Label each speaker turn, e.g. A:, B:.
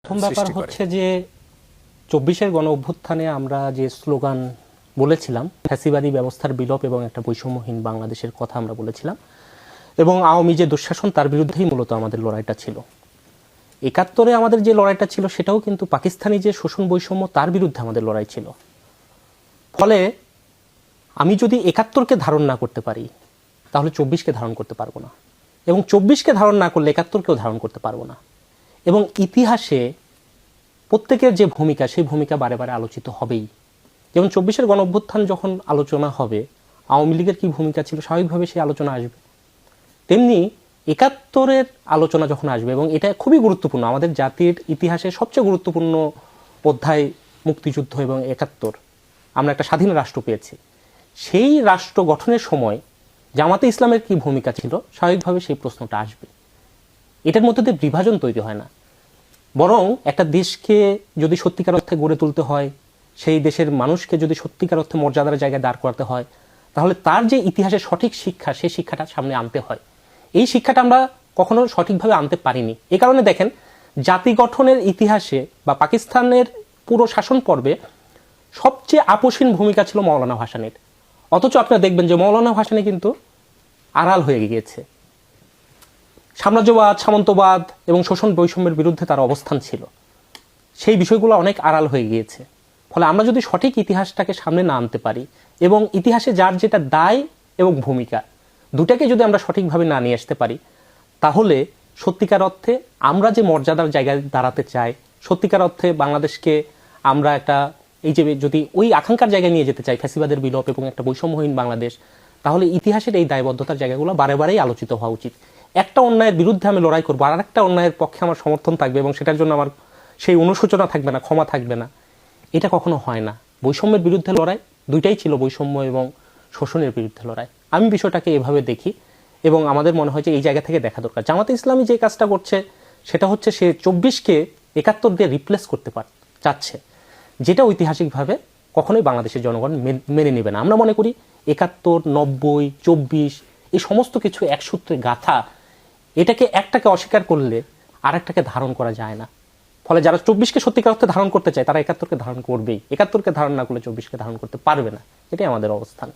A: প্রথম ব্যাপার হচ্ছে যে ২৪-এর গণ অভ্যুত্থানে আমরা যে স্লোগান বলেছিলাম, ফ্যাসিবাদী ব্যবস্থার বিলোপ এবং একটা বৈষম্যহীন বাংলাদেশের কথা আমরা বলেছিলাম, এবং আওয়ামী যে দুঃশাসন তার বিরুদ্ধেই মূলত আমাদের লড়াইটা ছিল। ৭১-এ আমাদের যে লড়াইটা ছিল সেটাও কিন্তু পাকিস্তানি যে শোষণ বৈষম্য তার বিরুদ্ধে আমাদের লড়াই ছিল। ফলে আমি যদি ৭১-কে ধারণ না করতে পারি তাহলে ২৪-কে ধারণ করতে পারবো না, এবং ২৪-কে ধারণ না করলে ৭১-কেও ধারণ করতে পারবো না। এবং ইতিহাসে প্রত্যেকের যে ভূমিকা, সেই ভূমিকা বারে বারে আলোচিত হবেই। যেমন ২৪-এর গণ অভ্যুত্থান যখন আলোচনা হবে, আওয়ামী লীগের কি ভূমিকা ছিল স্বাভাবিকভাবে সেই আলোচনা আসবে। তেমনি ৭১-এর আলোচনা যখন আসবে, এবং এটা খুবই গুরুত্বপূর্ণ, আমাদের জাতির ইতিহাসে সবচেয়ে গুরুত্বপূর্ণ অধ্যায় মুক্তিযুদ্ধ এবং ৭১, আমরা একটা স্বাধীন রাষ্ট্র পেয়েছি। সেই রাষ্ট্র গঠনের সময় জামাতে ইসলামের কি ভূমিকা ছিল, স্বাভাবিকভাবে সেই প্রশ্নটা আসবে। এটার মধ্যে দিয়ে বিভাজন তৈরি হয় না, বরং একটা দেশকে যদি সত্যিকার অর্থে গড়ে তুলতে হয়, সেই দেশের মানুষকে যদি সত্যিকার অর্থে মর্যাদার জায়গায় দাঁড় করাতে হয়, তাহলে তার যে ইতিহাসের সঠিক শিক্ষা, সেই শিক্ষাটা সামনে আনতে হয়। এই শিক্ষাটা আমরা কখনো সঠিকভাবে আনতে পারিনি। এই কারণে দেখেন, জাতি গঠনের ইতিহাসে বা পাকিস্তানের পুরো শাসন পর্বে সবচেয়ে আপোষহীন ভূমিকা ছিল মওলানা ভাসানীর। অথচ আপনারা দেখবেন যে মওলানা ভাসানী কিন্তু আড়াল হয়ে গিয়েছে। সাম্রাজ্যবাদ, সামন্তবাদ এবং শোষণ বৈষম্যের বিরুদ্ধে তার অবস্থান ছিল, সেই বিষয়গুলো অনেক আড়াল হয়ে গিয়েছে। ফলে আমরা যদি সঠিক ইতিহাসটাকে সামনে না আনতে পারি, এবং ইতিহাসে যার যেটা দায় এবং ভূমিকা দুটাকে যদি আমরা সঠিকভাবে না নিয়ে আসতে পারি, তাহলে সত্যিকার অর্থে আমরা যে মর্যাদার জায়গায় দাঁড়াতে চাই, সত্যিকার অর্থে বাংলাদেশকে আমরা একটা এই যে যদি ওই আকাঙ্ক্ষার জায়গায় নিয়ে যেতে চাই, ফ্যাসিবাদের বিলোপ এবং একটা বৈষম্যহীন বাংলাদেশ, তাহলে ইতিহাসের এই দায়বদ্ধতার জায়গাগুলো বারে বারেই আলোচিত হওয়া উচিত। একটা অন্যায়ের বিরুদ্ধে আমি লড়াই করবো, আর একটা অন্যায়ের পক্ষে আমার সমর্থন থাকবে, এবং সেটার জন্য আমার সেই অনুশোচনা থাকবে না, ক্ষমা থাকবে না, এটা কখনো হয় না। বৈষম্যের বিরুদ্ধে লড়াই দুইটাই ছিল, বৈষম্য এবং শোষণের বিরুদ্ধে লড়াই। আমি বিষয়টাকে এভাবে দেখি, এবং আমাদের মনে হয় যে এই জায়গা থেকে দেখা দরকার। জামাতে ইসলামী যে কাজটা করছে সেটা হচ্ছে সে ২৪-কে ৭১ দিয়ে রিপ্লেস করতে চাচ্ছে, যেটা ঐতিহাসিকভাবে কখনোই বাংলাদেশের জনগণ মেনে নেবে না। আমরা মনে করি ৭১, ৯০, ২৪ এই সমস্ত কিছু এক সূত্রে গাথা, এটাকে একটাকে অস্বীকার করলে আরেকটাকে ধারণ করা যায় না। ফলে যারা ২৪-কে সত্যিকার অর্থে ধারণ করতে চায় তারা ৭১-কে ধারণ করবেই, ৭১-কে ধারণ না করলে ২৪-কে ধারণ করতে পারবে না। এটাই আমাদের অবস্থান।